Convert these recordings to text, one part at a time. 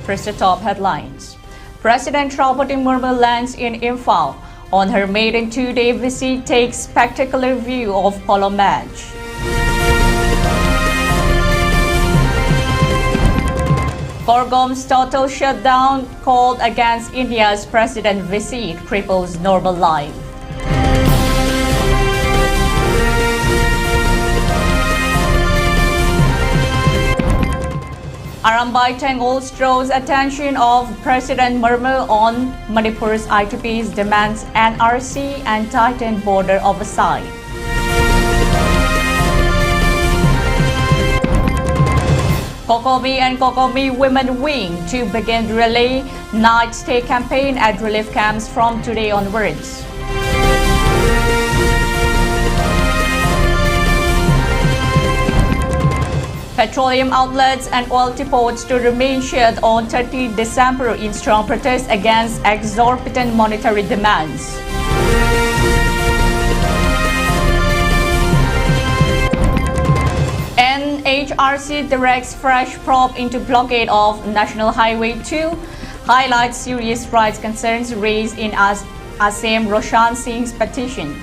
First, the top headlines. President Draupadi Murmu lands in Imphal. On her maiden two-day visit, takes spectacular view of polo match. Korgom's total shutdown called against India's president visit cripples normal life. Arambai Tengul draws attention of President Murmu on Manipur's ITP's demands NRC and tightened border oversight. Kokomi and Kokomi Women Wing to begin relay night stay campaign at relief camps from today onwards. Petroleum outlets and oil depots to remain shut on 30 December in strong protest against exorbitant monetary demands. NHRC directs fresh probe into blockade of National Highway 2, highlights serious rights concerns raised in Assam Roshan Singh's petition.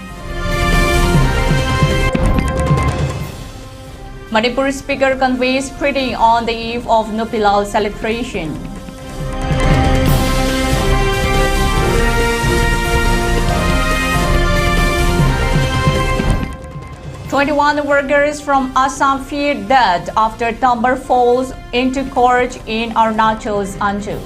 Manipur Speaker conveys greeting on the eve of Nupilal celebration. "21 workers from Assam feared death after tumber falls into gorge in Arunachal's Anju.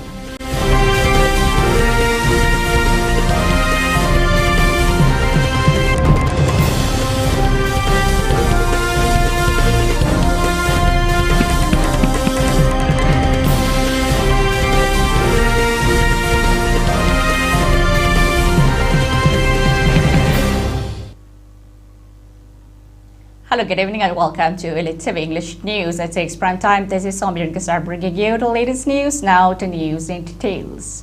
Hello, good evening and welcome to ELITETV English News. At 6 prime time, this is Somirin bringing you the latest news. Now to news in details.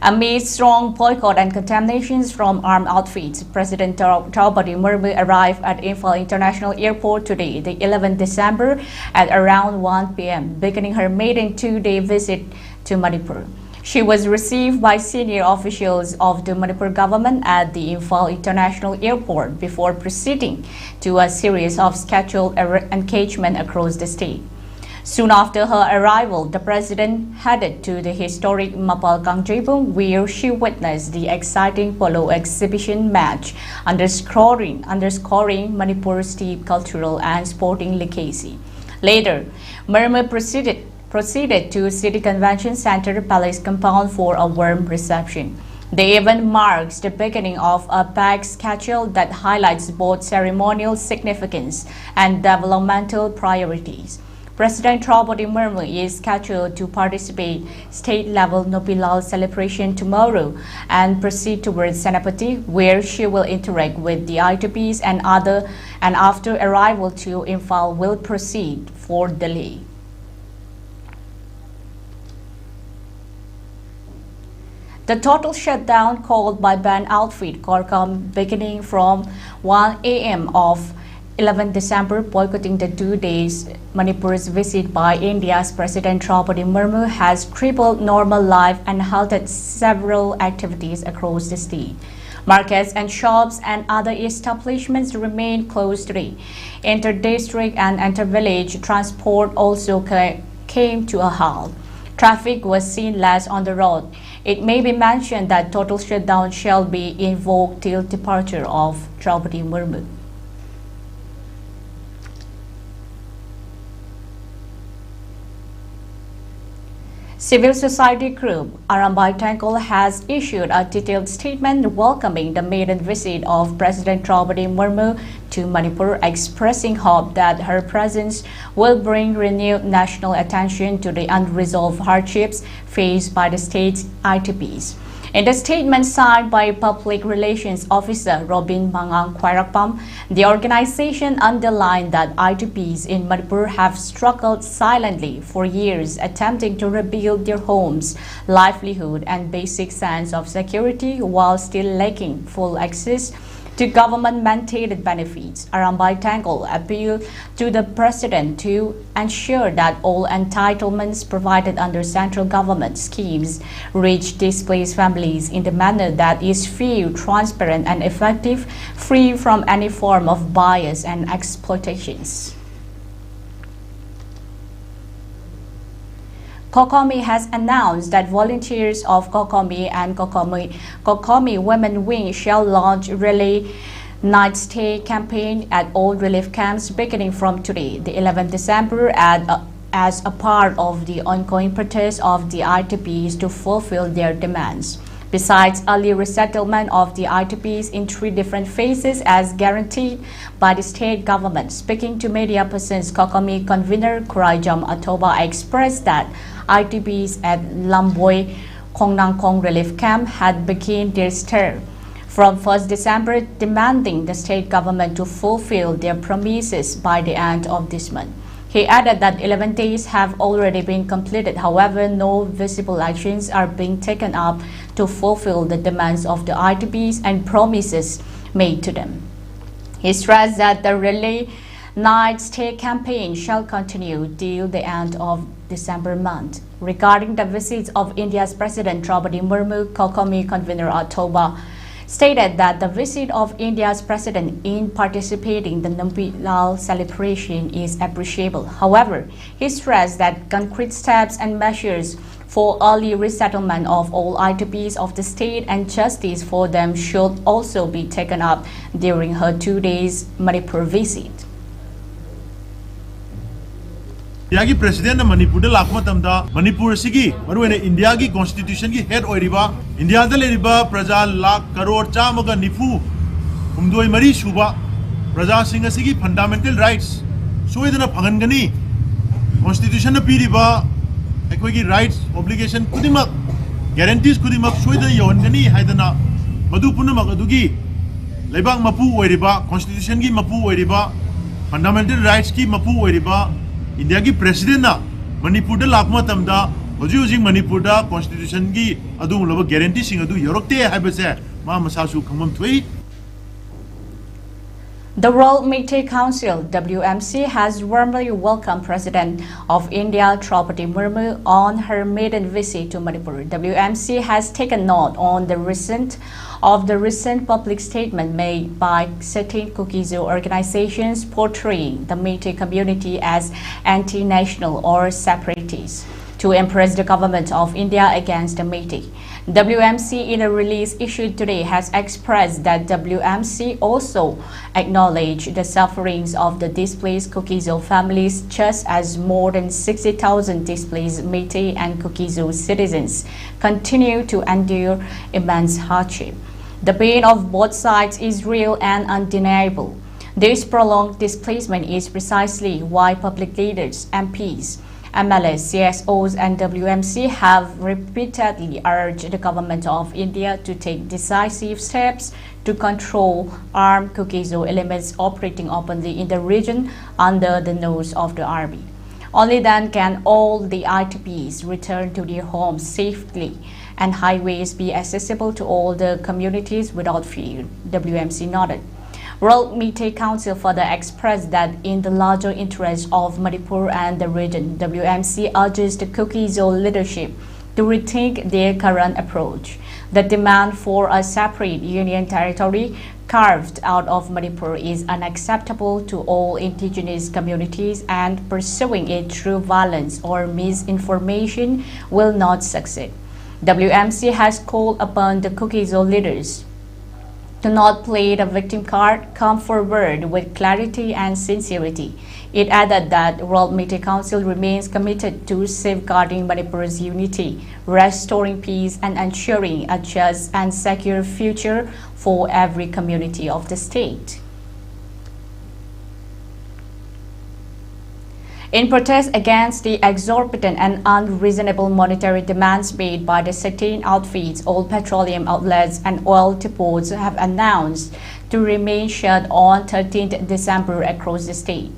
Amid strong boycott and contaminations from armed outfits, President Draupadi Murmu arrived at Imphal International Airport today, the 11th December, at around 1 p.m., beginning her maiden two-day visit to Manipur. She was received by senior officials of the Manipur government at the Imphal International Airport before proceeding to a series of scheduled engagements across the state. Soon after her arrival, the president headed to the historic Mapal Kangjebung, where she witnessed the exciting polo exhibition match, underscoring Manipur's deep cultural and sporting legacy. Later, Murmu proceeded to City Convention Center Palace compound for a warm reception. The event marks the beginning of a packed schedule that highlights both ceremonial significance and developmental priorities. President Draupadi Murmu is scheduled to participate state-level Nupilal celebration tomorrow and proceed towards Senapati, where she will interact with the ITPs and after arrival to Imphal will proceed for Delhi. The total shutdown called by band outfit Korgom beginning from 1 a.m. of 11 December, boycotting the 2 days Manipur's visit by India's President Draupadi Murmu has crippled normal life and halted several activities across the state. Markets and shops and other establishments remain closed today. Inter-district and inter-village transport also came to a halt. Traffic was seen less on the road. It may be mentioned that total shutdown shall be invoked till departure of Draupadi Murmu. Civil society group Arambai Tengul has issued a detailed statement welcoming the maiden visit of President Draupadi Murmu to Manipur, expressing hope that her presence will bring renewed national attention to the unresolved hardships faced by the state's ITPs. In the statement signed by Public Relations Officer Robin Mangang Khwarakpam, the organization underlined that ITPs in Manipur have struggled silently for years, attempting to rebuild their homes, livelihood, and basic sense of security while still lacking full access to government-mandated benefits. Arambai Tangle appealed to the President to ensure that all entitlements provided under central government schemes reach displaced families in a manner that is fair, transparent and effective, free from any form of bias and exploitations. Kokomi has announced that volunteers of Kokomi and Kokomi Women Wing shall launch relay night stay campaign at all relief camps beginning from today, the 11th December, as a part of the ongoing protest of the ITPs to fulfill their demands. Besides early resettlement of the ITPs in 3 different phases as guaranteed by the state government, speaking to media persons, Kokomi convener Kurajam Atoba expressed that ITPs at Lamboy Kongnangkong Relief Camp had begun their stir from 1st December, demanding the state government to fulfill their promises by the end of this month. He added that 11 days have already been completed. However, no visible actions are being taken up to fulfill the demands of the ITPs and promises made to them. He stressed that the relay night stay campaign shall continue till the end of December month. Regarding the visits of India's President Draupadi Murmu, Kokomi convener Atoba stated that the visit of India's president in participating in the Nupilal celebration is appreciable. However, he stressed that concrete steps and measures for early resettlement of all ITPs of the state and justice for them should also be taken up during her 2 days Manipur visit. India ki president Manipur da lakma tamda Manipur sigi maruene India ki constitution ki head oiriba India da leriba praja lakh crore chamaga nifu humdoi mari suba praja singa sigi fundamental rights soidana phangangani constitution na piriba ekoi ki rights obligation kudimak guarantees kudimak soidana yawangani haidana madu punamak adugi leibang mapu oiriba constitution ki mapu oiriba fundamental rights ki mapu oiriba India ki president na Manipur da lakma tamda hoji Manipur da constitution ki adu laba guarantee sing adu yorokte haibase ma masasu khangmam thui. The World Meetei Council (WMC) has warmly welcomed President of India Draupadi Murmu on her maiden visit to Manipur. WMC has taken note on the recent public statement made by certain Kukizo organizations portraying the Meetei community as anti-national or separatist to impress the government of India against the Meetei. WMC, in a release issued today, has expressed that WMC also acknowledged the sufferings of the displaced Kukizo families, just as more than 60,000 displaced Meetei and Kukizo citizens continue to endure immense hardship. The pain of both sides is real and undeniable. This prolonged displacement is precisely why public leaders, MPs, MLS, CSOs and WMC have repeatedly urged the government of India to take decisive steps to control armed Kukizo elements operating openly in the region under the nose of the army. Only then can all the ITPs return to their homes safely and highways be accessible to all the communities without fear, WMC noted. World Meetei Council further expressed that in the larger interest of Manipur and the region, WMC urges the Kukizo leadership to rethink their current approach. The demand for a separate union territory carved out of Manipur is unacceptable to all indigenous communities, and pursuing it through violence or misinformation will not succeed. WMC has called upon the Kukizo leaders to not play the victim card, come forward with clarity and sincerity. It added that World Meetei Council remains committed to safeguarding Manipur's unity, restoring peace and ensuring a just and secure future for every community of the state. In protest against the exorbitant and unreasonable monetary demands made by the certain outfits, all petroleum outlets and oil depots have announced to remain shut on 13th December across the state.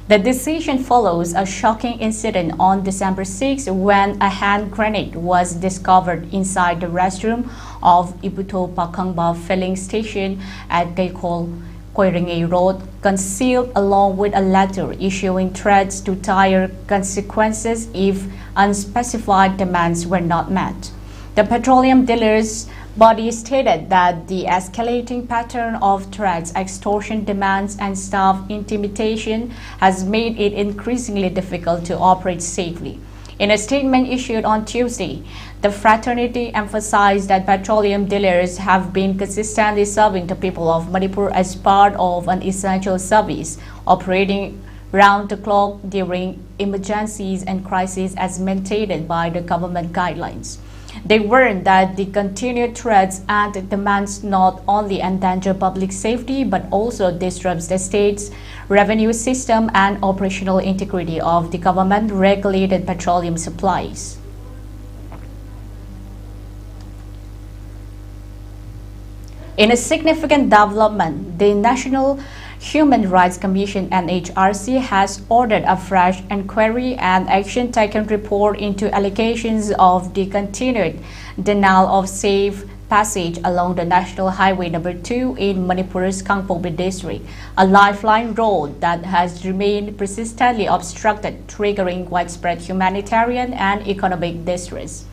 The decision follows a shocking incident on December 6 when a hand grenade was discovered inside the restroom of Ibuto Pakangba filling station at Gaykol Koiringe Road, concealed along with a letter issuing threats to dire consequences if unspecified demands were not met. The petroleum dealers' body stated that the escalating pattern of threats, extortion demands, and staff intimidation has made it increasingly difficult to operate safely. In a statement issued on Tuesday, the fraternity emphasized that petroleum dealers have been consistently serving the people of Manipur as part of an essential service, operating round the clock during emergencies and crises as mandated by the government guidelines. They warned that the continued threats and demands not only endanger public safety but also disrupts the state's revenue system and operational integrity of the government-regulated petroleum supplies. In a significant development, the National Human Rights Commission NHRC has ordered a fresh inquiry and action taken report into allegations of the continued denial of safe passage along the National Highway number 2 in Manipur's Kangpokpi district, a lifeline road that has remained persistently obstructed, triggering widespread humanitarian and economic distress.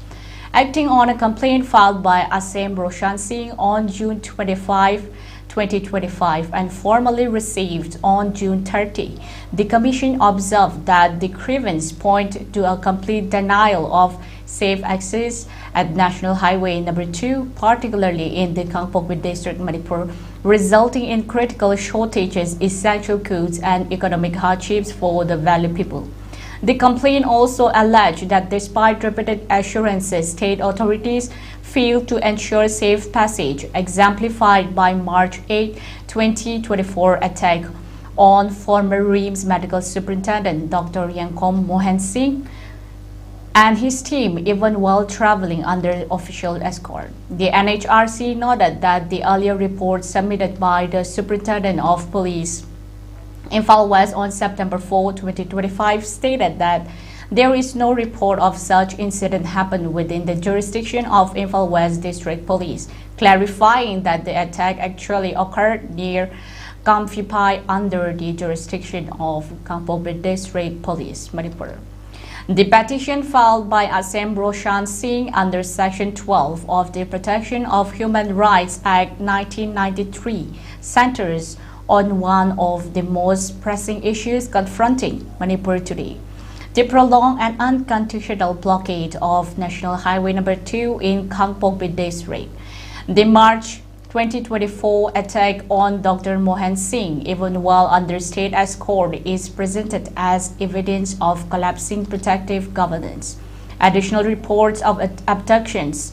Acting on a complaint filed by Asem Roshan Singh on June 25, 2025 and formally received on June 30, the Commission observed that the grievance point to a complete denial of safe access at National Highway number 2, particularly in the Kangpokpi district, Manipur, resulting in critical shortages, essential goods, and economic hardships for the Valley people. The complaint also alleged that despite repeated assurances, state authorities failed to ensure safe passage, exemplified by March 8, 2024 attack on former RIMS Medical Superintendent Dr. Yankom Mohan Singh and his team, even while traveling under official escort. The NHRC noted that the earlier report submitted by the Superintendent of Police Imphal West on September 4, 2025 stated that there is no report of such incident happened within the jurisdiction of Imphal West District Police, clarifying that the attack actually occurred near Kamphipai under the jurisdiction of Kangpokpi District Police, Manipur. The petition filed by Asem Roshan Singh under Section 12 of the Protection of Human Rights Act 1993 centers on one of the most pressing issues confronting Manipur today: the prolonged and unconstitutional blockade of National Highway number 2 in Kangpokpi district. The March 2024 attack on Dr. Mohan Singh, even while under state escort, is presented as evidence of collapsing protective governance. Additional reports of abductions,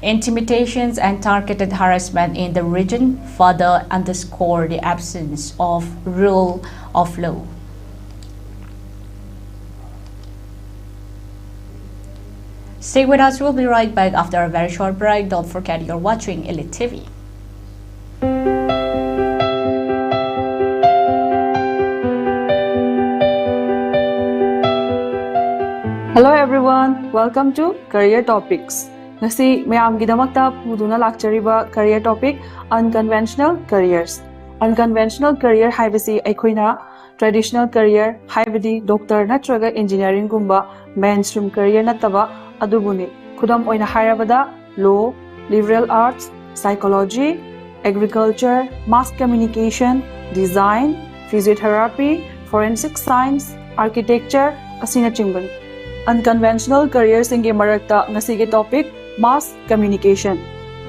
intimidations, and targeted harassment in the region further underscore the absence of rule of law. Stay with us, we'll be right back after a very short break. Don't forget you're watching Elite TV. Hello everyone, welcome to Career Topics. Ngasi mayamgidamakta puduna lakchariba career topic unconventional careers. Unconventional career haibasi aikoina traditional career haibadi doctor natraga engineering gumba mainstream career nataba adubuni. Khudam oina hairabada law, liberal arts, psychology, agriculture, mass communication, design, physiotherapy, forensic science, architecture, asina chingban. Unconventional careers inge marakta ngasige topic mass communication.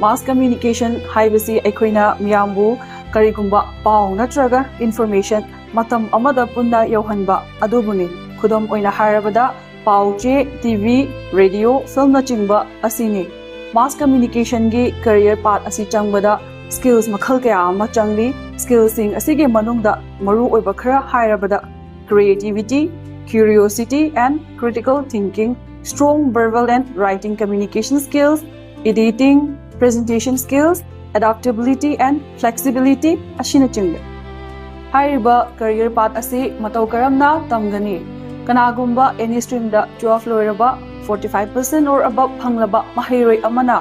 Mass communication haibasi aikoina miyambu karigumba pau natraga information matam amada punna yohanba adubuni. Khudam oina hairabada pau che, TV, radio, film na chingba asini. Mass communication gi career path asi changbada skills makhal kaya ama changli. Skills sing asige manungda maru oiba khara hairabada creativity, curiosity and critical thinking, strong verbal and writing communication skills, editing, presentation skills, adaptability and flexibility, ashina chingba. Hairiba career path asi matau karamna tamgani. Kanagumba any stream da 12 loiraba 45% or above panglaba mahiroi amana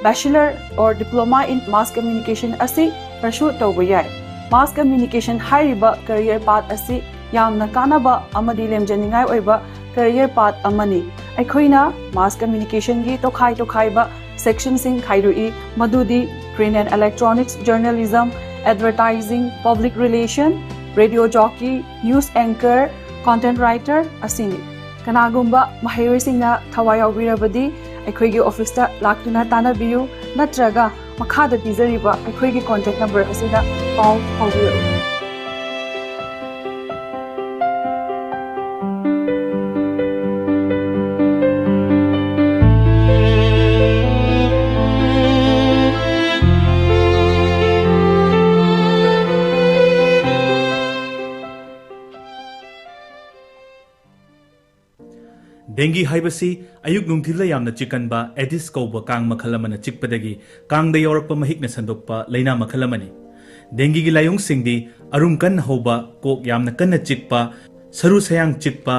bachelor or diploma in mass communication asi pursue tawba yai. Mass communication hairiba career path asi yamna kanaba amadi lemjaningai oiba career path amani. Aikhoina mass communication gi tokhai ba section sing khairui madudi print and electronics journalism, advertising, public relation, radio jockey, news anchor, content writer asini. Kanagumba mahiroi singna thawai yaubirabadi aikhoigi office ta laktuna tanabiyu natraga makhada pizariba aikhoigi contact number asida pau haubiru. Dengue haibasi ayuk nungthila yamna chikanba Aedes kauba kang makhalamana chikpadagi kang da yorakpa mahikna sandokpa leina makhalamani. Dengue gi layong singdi arum kan hoba kok yamna kanna chikpa saru sayang chikpa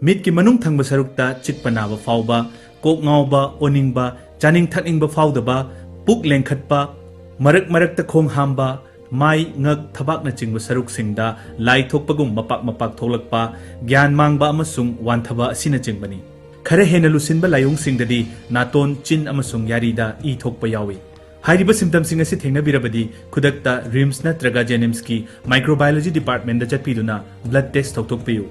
mit ki manung thangba sarukta chikpa naba fauba kok ngauba oningba chaning thakningba faudaba puk lengkhatpa marak ta khong hamba mai ngak thabak na chingba saruk singda lai thokpagum mapak tholakpa gyan mangba amasung wanthaba asina chingbani khare hena lusinba layong singdadi naton chin amasung yarida e thokpa yawi hairiba symptom sing asi thengna birabadi khudakta rims natraga jenims ki microbiology department da chatpiduna blood test thokpiyu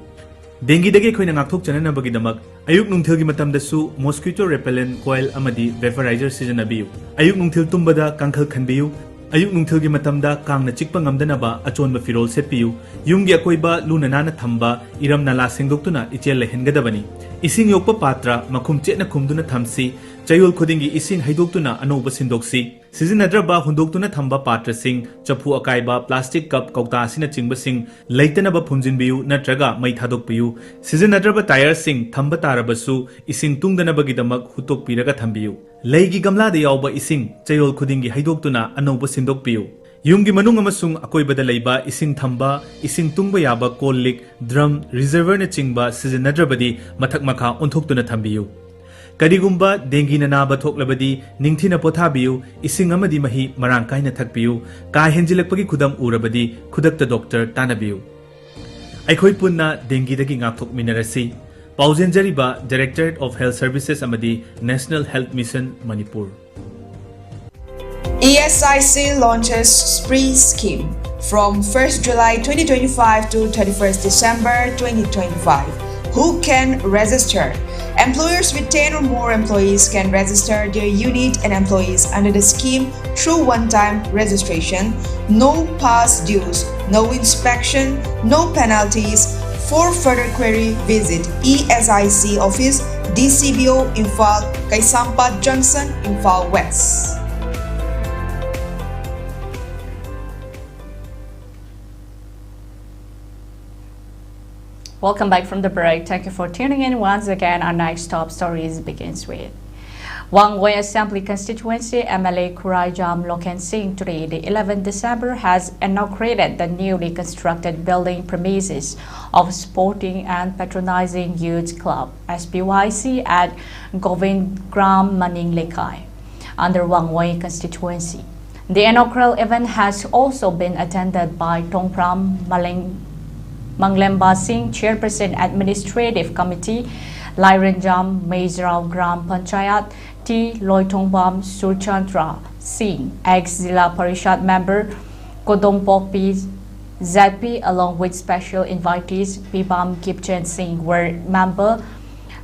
dengue dagi khoina ngakthok chanana bagi damak ayuk nungthil gi matam da su mosquito repellent coil amadi vaporizer sijanabiyu ayuk nungthil tumbada kangkhal khanbiyu ayuk nungthil gi matamda kangna chikpa ngamdanaba achonba firol setpiyu yumgi akoiba luna nana thamba iram nala singdoktuna ichel lehengadabani ising yokpa patra makhum chena khumduna thamsi chayul khodingi ising haidoktuna anoba sindoksi sizinnadraba hundoktuna thamba patra sing chapu akaiba plastic cup kauta asina chingba sing leitanaba phumjinbiyu natraga mai thadokpiyu sizinnadraba tire sing thamba tarabasu ising tungdanabagi damak hutokpiraga thambiyu leigi gamla da yawba ising chayol khudingi haidoktuna anoba sindokpiyu yumgi manung amasung akoibada leiba ising thamba ising tungba yaba kollik drum reservoir na chingba sizinnadrabadi mathak makha onthoktuna thambiyu Kadigumba dengue na naba thoklabadi ningthina pothabiyu ising amadi mahi marang kaina thakpiyu ka henjilakpagi khudam urabadi khudakta doctor tanabiyu aikhoi punna dengue dagi ngakthok minarasi paujenjariba Directorate of Health Services amadi National Health Mission Manipur ESIC launches spree scheme from 1st July 2025 to 31st December 2025. Who can register? Employers with 10 or more employees can register their unit and employees under the scheme through one-time registration, no past dues, no inspection, no penalties. For further query, visit ESIC office, DCBO, Imphal, Kaisampat Junction, Imphal West. Welcome back from the break. Thank you for tuning in once again. Our next top stories begins with Wangway Assembly Constituency MLA Kurajam Loken Singh today, the 11th December, has inaugurated the newly constructed building premises of Sporting and Patronizing Youth Club SPYC at Govindgram Maning Lekai under Wangway constituency. The inaugural event has also been attended by Tongpram Manglemba Singh, Chairperson Administrative Committee, Lairanjam Mejrao Gram Panchayat, T. Loitongbam Surchandra Singh, ex-Zilla Parishad member, Kodongpopi ZP, along with special invitees, Pibam Kipchen Singh, ward member,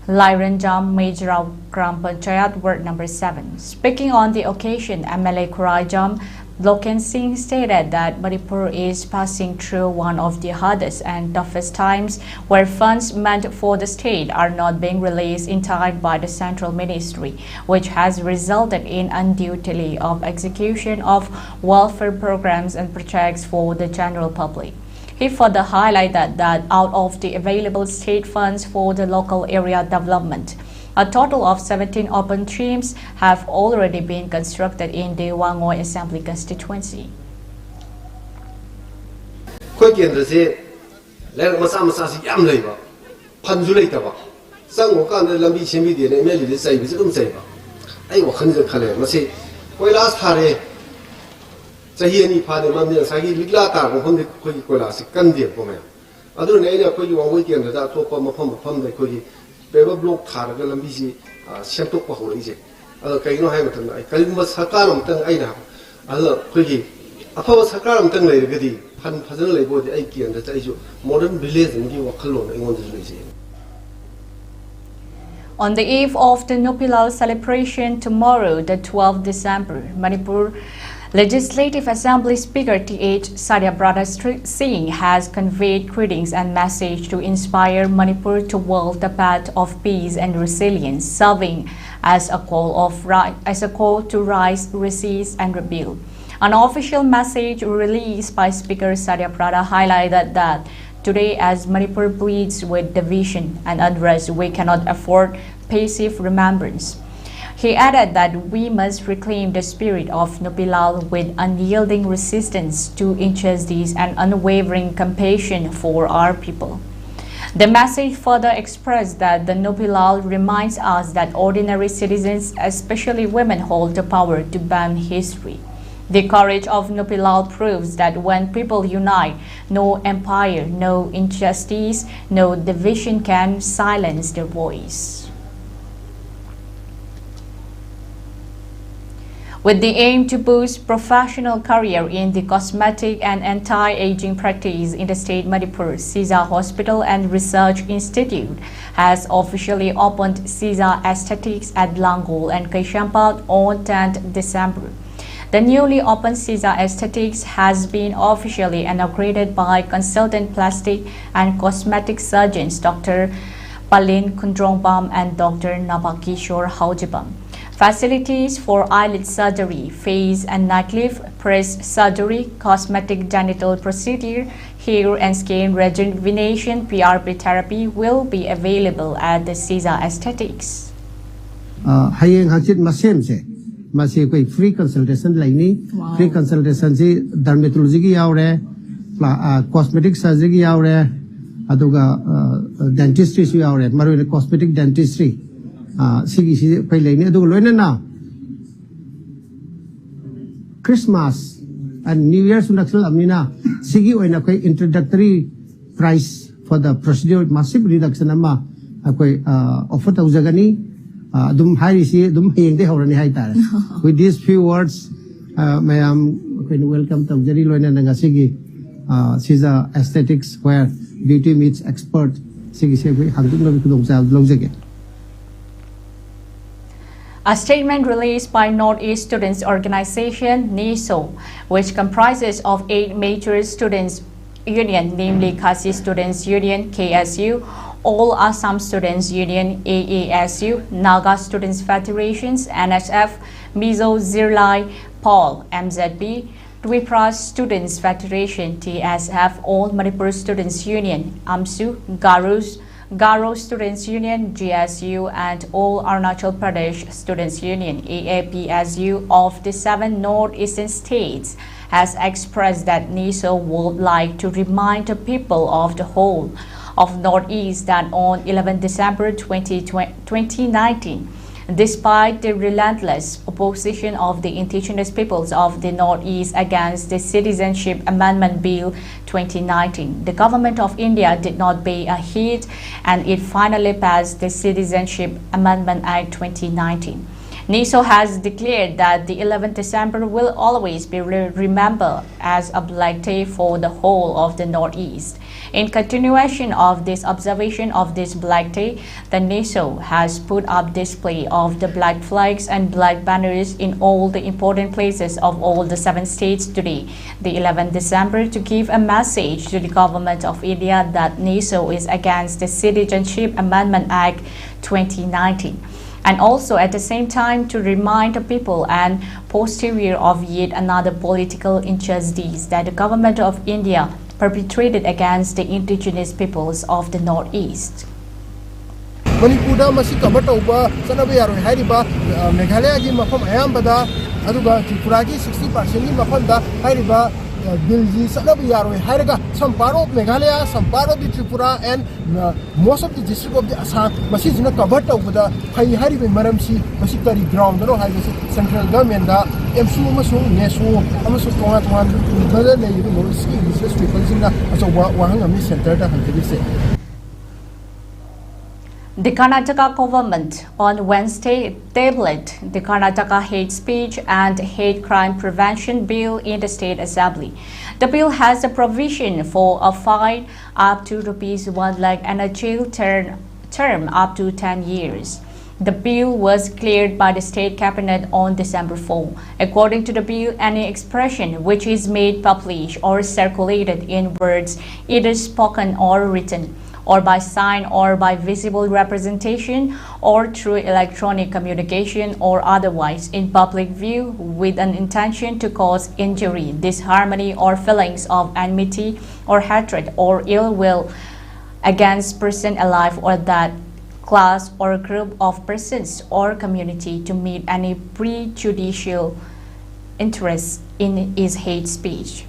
Lairanjam Mejrao Gram Panchayat, ward number 7. Speaking on the occasion, MLA Kurajam Loken Singh stated that Manipur is passing through one of the hardest and toughest times where funds meant for the state are not being released in time by the central ministry, which has resulted in undue delay of execution of welfare programs and projects for the general public. He further highlighted that out of the available state funds for the local area development, a total of 17 open streams have already been constructed in the Wangway Assembly constituency. khoi kendra se le masa masa si yam lei ba phan ju lei ta ba sang wo kan de lambi chimbi de ne me li de sai bi zum sai ba ai wo khan je khale ma se koi las thare chahi ani pha de mam ne sa gi ligla ta ko hon de koi koi las kan de ko me adu ne ne koi wa wo kendra da to pa ma pham de koi peba block thar ga lambi si sem tok pa ho ri je adu kai no hai ma tan ai kai ma sakar am tang ai na adu koi gi afa sakar am tang lei ga di phan phajal lei bo de ai kian da chai ju modern village ngi wa khalon ai ngon de je. On the eve of the Nupilal celebration tomorrow, the 12th December, Manipur Legislative Assembly Speaker T.H. Satyabrata Singh has conveyed greetings and message to inspire Manipur to walk the path of peace and resilience, serving as a call to rise, resist, and rebuild. An official message released by Speaker Satyabrata highlighted that today, as Manipur bleeds with division and unrest, we cannot afford passive remembrance. He added that we must reclaim the spirit of Nupilal with unyielding resistance to injustice and unwavering compassion for our people. The message further expressed that the Nupilal reminds us that ordinary citizens, especially women, hold the power to bend history. The courage of Nupilal proves that when people unite, no empire, no injustice, no division can silence their voice. With the aim to boost professional career in the cosmetic and anti-aging practice in the state, Manipur, CISA Hospital and Research Institute has officially opened CISA Aesthetics at Langol and Kaishampat on 10th December. The newly opened CISA Aesthetics has been officially inaugurated by consultant plastic and cosmetic surgeons Dr. Palin Kundrongbam and Dr. Nabakishore Haujibam. Facilities for eyelid surgery, face and neck lift, breast surgery, cosmetic genital procedure, hair and skin rejuvenation, PRP therapy will be available at the CISA Aesthetics. Masih koi free consultation laini free consultation si dermatology ki yaure cosmetic surgery ki yaure aduga dentistry si yaure maru cosmetic dentistry sigi si koi laini aduga loina na Christmas and New Year's national amina sigi oina koi introductory price for the procedure massive reduction ama koi offer taujagani with these few words, I am welcome to Jerry Loina Nagasigi, CISA Aesthetics, where beauty meets expert. A statement released by Northeast Students Organization, NISO, which comprises of 8 major students' union, namely Kasi Students Union, KSU, All Assam Students Union, AASU, Naga Students Federations, NSF, Mizo Zirlai, Paul, MZB, Twipra Students Federation, TSF, All Manipur Students Union, AMSU, Garo Students Union, GSU, and All Arunachal Pradesh Students Union, AAPSU, of the 7 northeastern states, has expressed that NISO would like to remind the people of the whole of Northeast that on 11 December 2019, despite the relentless opposition of the indigenous peoples of the Northeast against the Citizenship Amendment Bill 2019, the government of India did not pay a heed and it finally passed the Citizenship Amendment Act 2019. NISO has declared that the 11th December will always be remembered as a black day for the whole of the Northeast. In continuation of this observation of this Black Day, the NISO has put up display of the black flags and black banners in all the important places of all the 7 states today, the 11th December, to give a message to the government of India that NISO is against the Citizenship Amendment Act 2019. And also at the same time to remind the people and posterior of yet another political injustice that the government of India perpetrated against the indigenous peoples of the Northeast. Manipur masi cover over Sanabi or Hariba, Meghalaya mafam ayambada, Aduba, Tripura 60% in Mafanda, Hariba, bill ji sanab yaroi hairaga some part of Meghalaya, some part of the Tripura and most of the district of the Assam masi jina cover tawda phai hari be maram si masi kari ground no hai central government da MSU amasung NESU amasung tonga bala le yu no ski business people jina aso wahang ami center da hanti se. The Karnataka government on Wednesday tabled the Karnataka Hate Speech and Hate Crime Prevention Bill in the State Assembly. The bill has a provision for a fine up to ₹1 lakh and a jail term up to 10 years. The bill was cleared by the state cabinet on December 4. According to the bill, any expression which is made public or circulated in words, either spoken or written, or by sign or by visible representation or through electronic communication or otherwise in public view with an intention to cause injury, disharmony or feelings of enmity or hatred or ill will against person alive or that class or group of persons or community to meet any prejudicial interest in his hate speech.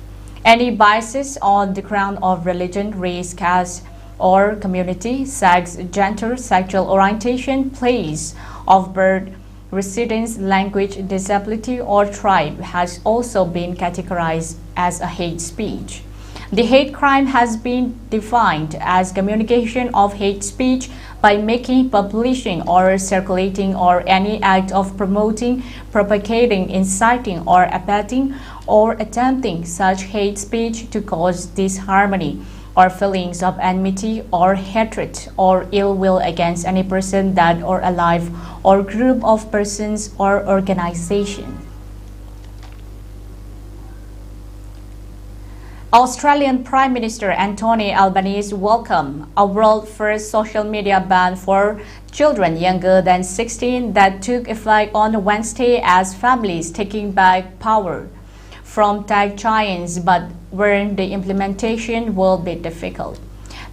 Any biases on the ground of religion, race, caste, or community, sex, gender, sexual orientation, place of birth, residence, language, disability, or tribe has also been categorized as a hate speech. The hate crime has been defined as communication of hate speech by making, publishing, or circulating or any act of promoting, propagating, inciting, or abetting, or attempting such hate speech to cause disharmony or feelings of enmity or hatred or ill will against any person, dead or alive, or group of persons or organization. Australian Prime Minister Anthony Albanese welcomed a world-first social media ban for children younger than 16 that took effect on Wednesday as families taking back power from tech giants, but where the implementation will be difficult.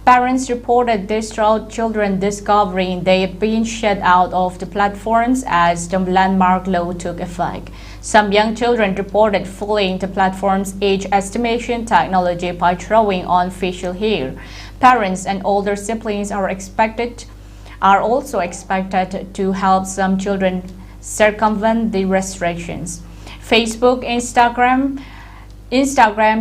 Parents reported distraught children discovering they had been shut out of the platforms as the landmark law took effect. Some young children reported fooling the platform's age estimation technology by throwing on facial hair. Parents and older siblings are also expected to help some children circumvent the restrictions. Facebook, Instagram,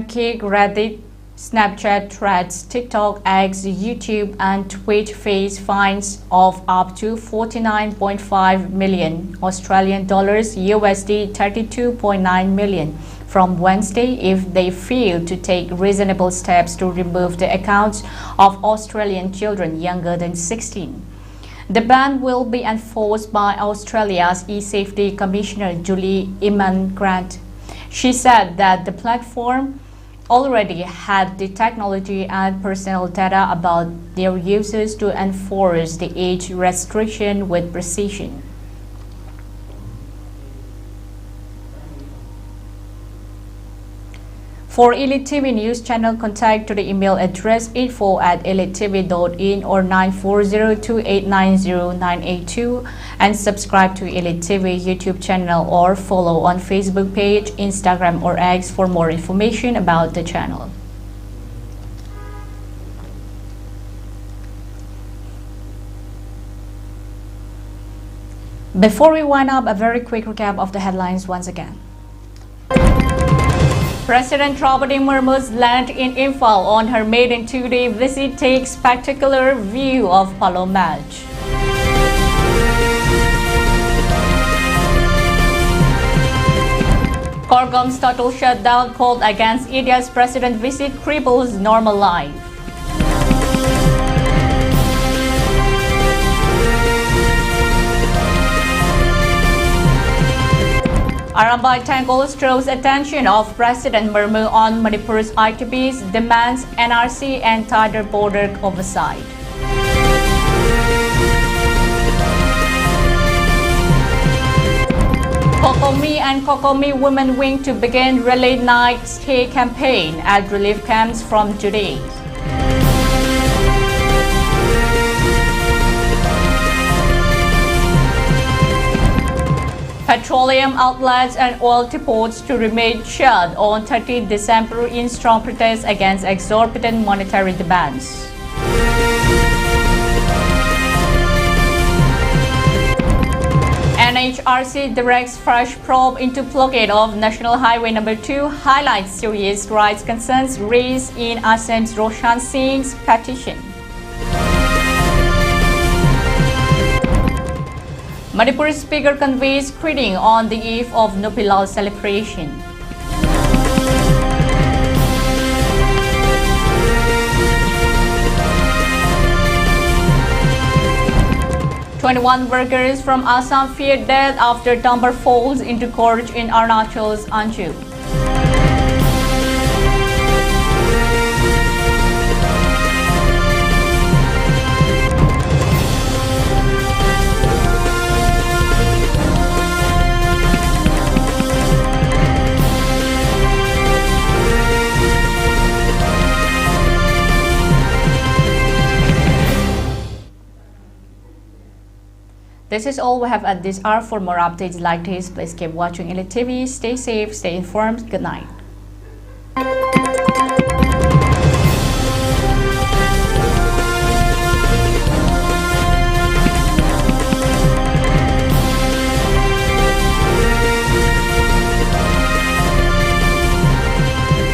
Kik, Reddit, Snapchat, Threads, TikTok, X, YouTube, and Twitch face fines of up to 49.5 million Australian dollars (USD 32.9 million) from Wednesday if they fail to take reasonable steps to remove the accounts of Australian children younger than 16. The ban will be enforced by Australia's e-safety commissioner Julie Iman-Grant. She said that the platform already had the technology and personal data about their users to enforce the age restriction with precision. For ELITETV News channel, contact to the email address info@elitetv.in or 9402890982 and subscribe to ELITETV YouTube channel or follow on Facebook page, Instagram or X for more information about the channel. Before we wind up, a very quick recap of the headlines once again. President Draupadi Murmu's land in Imphal on her maiden two-day visit takes spectacular view of polo match. Corcom's total shutdown called against India's president visit cripples normal life. Arambai Tangol draws attention of President Murmu on Manipur's ITBs, demands NRC and tighter border oversight. Kokomi and Kokomi Women Wing to begin Relay Night Stay campaign at relief camps from today. Petroleum petroleum outlets and oil depots to remain shut on 30 December in strong protest against exorbitant monetary demands. NHRC directs fresh probe into blockade of National Highway No. 2, highlights serious rights concerns raised in Assam's Roshan Singh's petition. Manipur Speaker conveys greeting on the eve of Nupilal celebration. "21 workers from Assam fear death after dumper falls into gorge in Arunachal's Anju. This is all we have at this hour. For more updates like this, please keep watching ELITETV. Stay safe, stay informed. Good night.